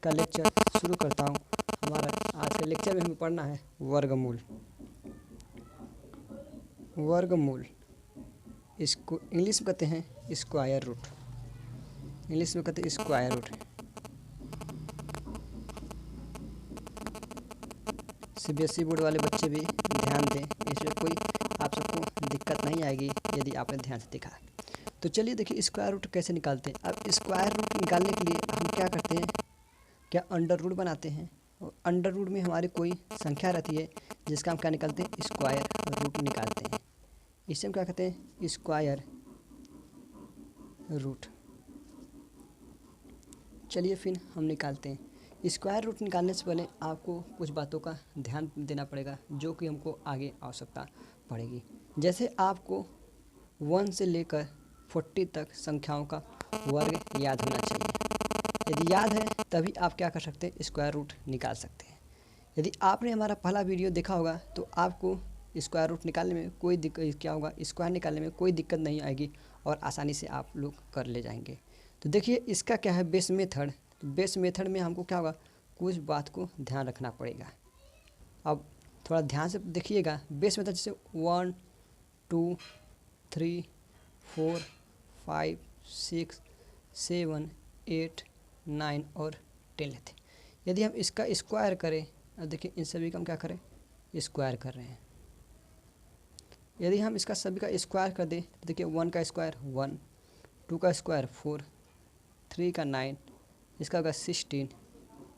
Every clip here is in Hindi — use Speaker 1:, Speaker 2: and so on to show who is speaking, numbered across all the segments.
Speaker 1: का लेक्चर शुरू करता हूँ। हमारा आज के लेक्चर में हमें पढ़ना है वर्गमूल। वर्गमूल इसको इंग्लिश में कहते हैं स्क्वायर रूट। इंग्लिश में कहते हैं स्क्वायर रूट। सीबीएसई बोर्ड वाले बच्चे भी ध्यान दें, इसमें कोई आप सबको दिक्कत नहीं आएगी यदि आपने ध्यान से देखा। तो चलिए देखिए स्क्वायर रूट कैसे निकालते हैं। अब स्क्वायर रूट निकालने के लिए हम क्या करते हैं, क्या अंडर रूट बनाते हैं। और अंडर रूट में हमारी कोई संख्या रहती है जिसका हम क्या निकालते हैं, स्क्वायर रूट निकालते हैं। इसे हम क्या कहते हैं, स्क्वायर रूट। चलिए फिर हम निकालते हैं। स्क्वायर रूट निकालने से पहले आपको कुछ बातों का ध्यान देना पड़ेगा जो कि हमको आगे आवश्यकता पड़ेगी। जैसे आपको 1 से लेकर 40 तक संख्याओं का वर्ग याद होना चाहिए। यदि याद है तभी आप क्या कर सकते हैं, स्क्वायर रूट निकाल सकते हैं। यदि आपने हमारा पहला वीडियो देखा होगा तो आपको स्क्वायर रूट निकालने में कोई दिक्कत क्या होगा, स्क्वायर निकालने में कोई दिक्कत नहीं आएगी और आसानी से आप लोग कर ले जाएंगे। तो देखिए इसका क्या है, बेस मेथड। तो बेस मेथड में हमको क्या होगा, कुछ बात को ध्यान रखना पड़ेगा। अब थोड़ा ध्यान से देखिएगा। बेस मेथड जैसे 1 2 3 4 5 6 7 8 9 और 10 लेते हैं। यदि हम इसका स्क्वायर करें, अब देखिए इन सभी का हम क्या करें, स्क्वायर कर रहे हैं। यदि हम इसका सभी का स्क्वायर कर दें तो देखिए 1 का स्क्वायर 1, 2 का स्क्वायर 4, 3 का 9, इसका होगा 16,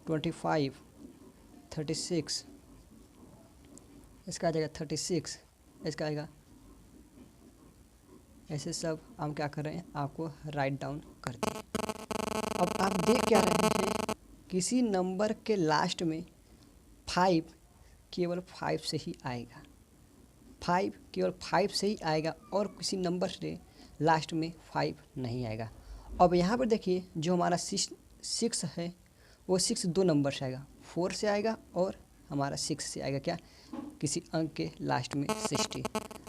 Speaker 1: 25, 36, इसका आ जाएगा 36, इसका आएगा। ऐसे सब हम क्या कर रहे हैं, आपको राइट डाउन करते हैं। अब आप देख क्या रहे हैं, किसी नंबर के लास्ट में 5 केवल 5 से ही आएगा। 5 केवल 5 से ही आएगा और किसी नंबर से लास्ट में 5 नहीं आएगा। अब यहाँ पर देखिए जो हमारा 6 है वो 6 दो नंबर से आएगा, 4 से आएगा और हमारा 6 से आएगा क्या, किसी अंक के लास्ट में 60।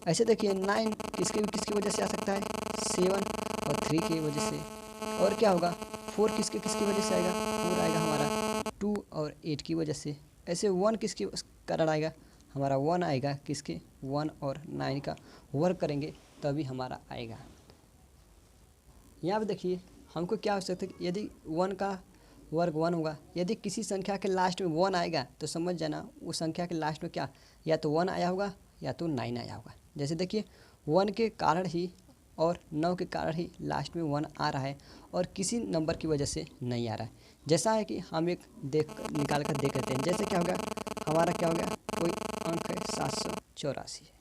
Speaker 1: ऐसे देखिए 9 किसकी वजह से आ सकता है, 7 और 3 की वजह से। और क्या होगा, 4 किसकी वजह से आएगा, 4 आएगा हमारा 2 और 8 की वजह से। ऐसे 1 किसके कारण आएगा, हमारा 1 आएगा किसके, 1 और 9 का वर्ग करेंगे तभी हमारा आएगा। यहाँ पे देखिए हमको क्या हो सकता है, यदि 1 का वर्ग 1 होगा, यदि किसी संख्या के लास्ट में 1 आएगा तो समझ जाना उस संख्या के लास्ट में क्या, या तो 1 आया होगा या तो 9 आया होगा। जैसे देखिए 1 के कारण ही और 9 के कारण ही लास्ट में 1 आ रहा है और किसी नंबर की वजह से नहीं आ रहा है। जैसा है कि हम एक निकाल कर देख लेते हैं। जैसे क्या होगा, हमारा क्या हो गया, कोई अंक है 784 है,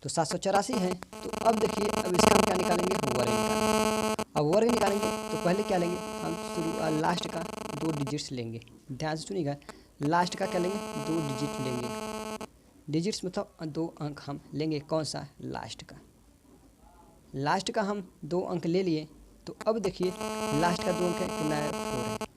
Speaker 1: तो 784 है। तो अब देखिए अब इसका हम क्या निकालेंगे, वर्ग निकालेंगे। अब वर्ग निकालेंगे तो पहले क्या लेंगे, हम लास्ट का 2 डिजिट्स लेंगे। ध्यान से सुनिएगा, लास्ट का क्या लेंगे, 2 डिजिट लेंगे। डिजिट्स मतलब 2 अंक हम लेंगे। कौन सा, लास्ट का। लास्ट का हम 2 अंक ले लिए। तो अब देखिए लास्ट का 2 अंक है, कितना है, 4 है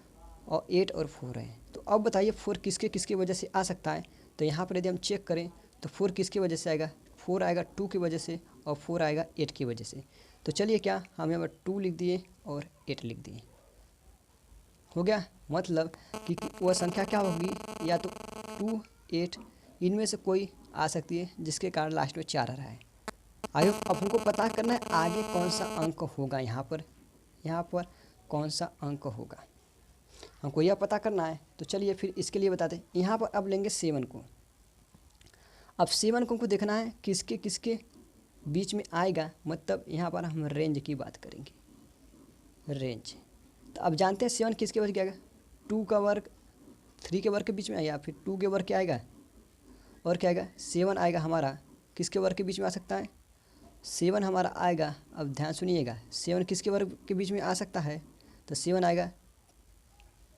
Speaker 1: और 8 और 4 है। तो अब बताइए 4 किसके वजह से आ सकता है। तो यहाँ पर यदि हम चेक करें तो 4 किसकी वजह से आएगा, 4 आएगा 2 की वजह से और 4 आएगा 8 की वजह से। तो चलिए क्या हम यहाँ पर 2 लिख दिए और 8 लिख दिए, हो गया। मतलब कि वह संख्या क्या होगी, या तो 2 8 इनमें से कोई आ सकती है जिसके कारण लास्ट में 4 आ रहा है। आगे अब हमको पता करना है आगे कौन सा अंक होगा, यहाँ पर कौन सा अंक होगा हमको यह पता करना है। तो चलिए फिर इसके लिए बताते हैं। यहाँ पर अब लेंगे 7 को। अब 7 को हमको देखना है किसके बीच में आएगा, मतलब यहाँ पर हम रेंज की बात करेंगे, रेंज। तो अब जानते हैं 7 किसके वर्ग आएगा, 2 का वर्ग 3 के वर्ग के बीच में आएगा, फिर 2 के वर्ग क्या आएगा और क्या आएगा, 7 आएगा हमारा किसके वर्ग के बीच में आ सकता है, 7 हमारा आएगा। अब ध्यान सुनिएगा, 7 किसके वर्ग के बीच में आ सकता है, तो 7 आएगा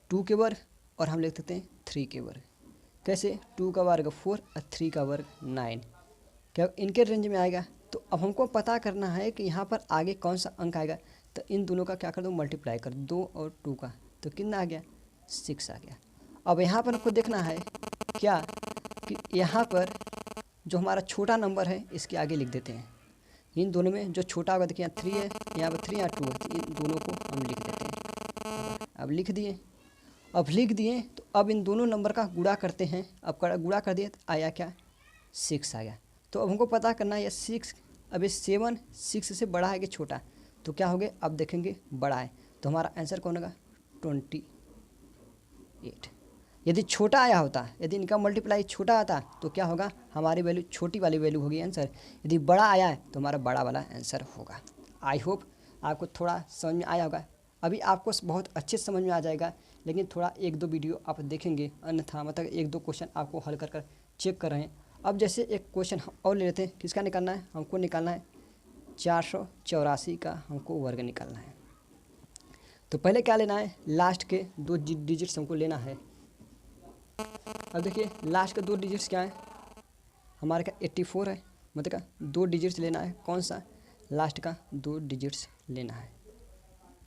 Speaker 1: 2 के वर्ग और हम लिख सकते हैं 3 के वर्ग। कैसे, 2 का वर्ग 4 और 3 का वर्ग 9, क्या इनके रेंज में आएगा। तो अब हमको पता करना है कि यहाँ पर आगे कौन सा अंक आएगा। तो इन दोनों का क्या कर दो, मल्टीप्लाई कर 2 और 2 का, तो कितना आ गया, 6 आ गया। अब यहाँ पर हमको देखना है क्या, कि यहाँ पर जो हमारा छोटा नंबर है इसके आगे लिख देते हैं। इन दोनों में जो छोटा होगा, देखिए यहाँ 3 है, यहाँ पर 3 या 2 है, इन दोनों को हम लिख देते हैं। अब लिख दिए। अब लिख दिए, तो अब इन दोनों नंबर का गुणा करते हैं। अब गुणा कर दिए तो आया क्या, 6 आ गया। तो अब हमको पता करना है ये 6, अब ये 7 6 से बड़ा है कि छोटा, तो क्या हो गया, अब देखेंगे बड़ा है, तो हमारा आंसर कौन होगा, 28। यदि छोटा आया होता, यदि इनका मल्टीप्लाई छोटा आता तो क्या होगा, हमारी वैल्यू छोटी वाली वैल्यू होगी आंसर। यदि बड़ा आया है तो हमारा बड़ा वाला आंसर होगा। आई होप आपको थोड़ा समझ में आया होगा। अभी आपको बहुत अच्छे से समझ में आ जाएगा, लेकिन थोड़ा 1-2 वीडियो आप देखेंगे, अन्यथा मतलब 1-2 क्वेश्चन आपको हल कर चेक कर रहे हैं। अब जैसे एक क्वेश्चन और ले लेते हैं, किसका निकालना है, हमको निकालना है 484 का हमको वर्ग निकालना है। तो पहले क्या लेना है, लास्ट के 2 डिजिट्स हमको लेना है। अब देखिए लास्ट के 2 डिजिट्स क्या है, हमारे का 84 है, मतलब का 2 डिजिट्स लेना है। कौन सा, लास्ट का 2 डिजिट्स लेना है,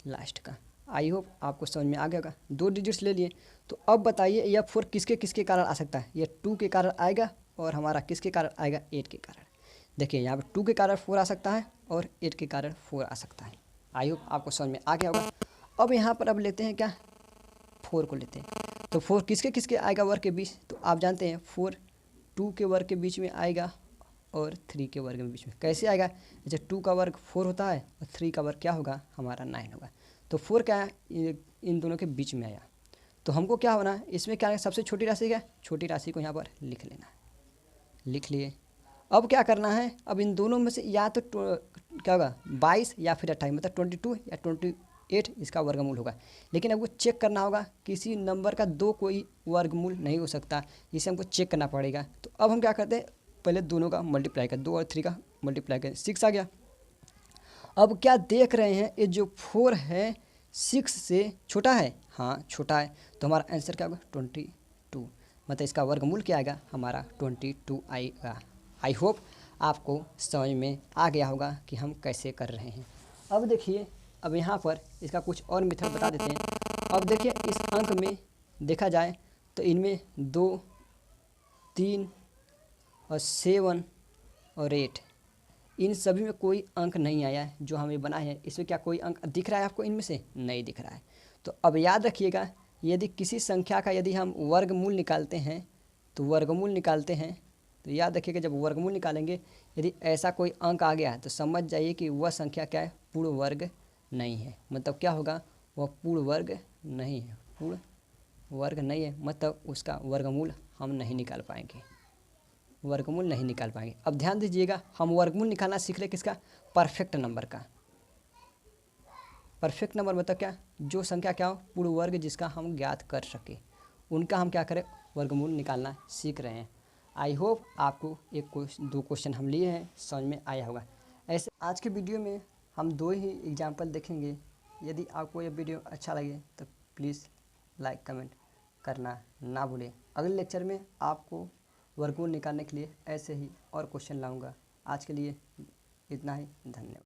Speaker 1: लास्ट का। आई होप आपको समझ में आ गया होगा। 2 डिजिट्स ले लिए, तो अब बताइए यह 4 किसके किसके कारण आ सकता है, यह 2 के कारण आएगा, और हमारा किसके कारण आएगा, 8 के कारण। देखिए यहाँ पर 2 के कारण 4 आ सकता है और 8 के कारण 4 आ सकता है। आई होप आपको समझ में आ गया होगा। अब यहाँ पर अब लेते हैं क्या, 4 को लेते हैं। तो 4 किसके किसके आएगा वर्ग के बीच, तो आप जानते हैं 4 2 के वर्ग के बीच में आएगा और 3 के वर्ग के बीच में। कैसे आएगा, जैसे 2 का वर्ग 4 होता है और 3 का वर्ग क्या होगा, हमारा 9 होगा। तो 4 क्या है, इन दोनों के बीच में आया। तो हमको क्या होना है, इसमें क्या है, सबसे छोटी राशि क्या, छोटी राशि को यहाँ पर लिख लेना है। लिख लिए। अब क्या करना है, अब इन दोनों में से या तो क्या होगा 22 या फिर 28, मतलब 22 या 28 इसका वर्गमूल होगा। लेकिन हमको चेक करना होगा, किसी नंबर का 2 कोई वर्गमूल नहीं हो सकता, इसे हमको चेक करना पड़ेगा। तो अब हम क्या करते हैं, पहले दोनों का मल्टीप्लाई कर, 2 और 3 का मल्टीप्लाई करें, 6 आ गया। अब क्या देख रहे हैं, ये जो 4 है 6 से छोटा है, हाँ छोटा है, तो हमारा आंसर क्या होगा, 22, मतलब इसका वर्गमूल क्या आएगा, हमारा 22 आएगा। आई होप आपको समझ में आ गया होगा कि हम कैसे कर रहे हैं। अब देखिए, अब यहाँ पर इसका कुछ और मेथड बता देते हैं। अब देखिए इस अंक में देखा जाए तो इनमें 2, 3 और 7 और 8, इन सभी में कोई अंक नहीं आया है जो हमें बनाए हैं। इसमें क्या कोई अंक दिख रहा है आपको, इनमें से नहीं दिख रहा है। तो अब याद रखिएगा, यदि किसी संख्या का यदि हम वर्गमूल निकालते हैं, तो वर्गमूल निकालते हैं तो याद रखिएगा, जब वर्गमूल निकालेंगे यदि ऐसा कोई अंक आ गया तो समझ जाइए कि वह संख्या क्या है, पूर्ण वर्ग नहीं है। मतलब क्या होगा, वह पूर्ण वर्ग नहीं है, पूर्ण वर्ग नहीं है, मतलब उसका वर्गमूल हम नहीं निकाल पाएंगे, वर्गमूल नहीं निकाल पाएंगे। अब ध्यान दीजिएगा, हम वर्गमूल निकालना सीख रहे किसका, परफेक्ट नंबर का। परफेक्ट नंबर मतलब क्या, जो संख्या क्या हो, पूर्ण वर्ग जिसका हम ज्ञात कर सके, उनका हम क्या करें, वर्गमूल निकालना सीख रहे हैं। आई होप आपको 1-2 क्वेश्चन हम लिए हैं, समझ में आया होगा। ऐसे आज के वीडियो में हम 2 ही एग्जाम्पल देखेंगे। यदि आपको ये वीडियो अच्छा लगे तो प्लीज़ लाइक कमेंट करना ना भूलें। अगले लेक्चर में आपको वर्गमूल निकालने के लिए ऐसे ही और क्वेश्चन लाऊंगा। आज के लिए इतना ही, धन्यवाद।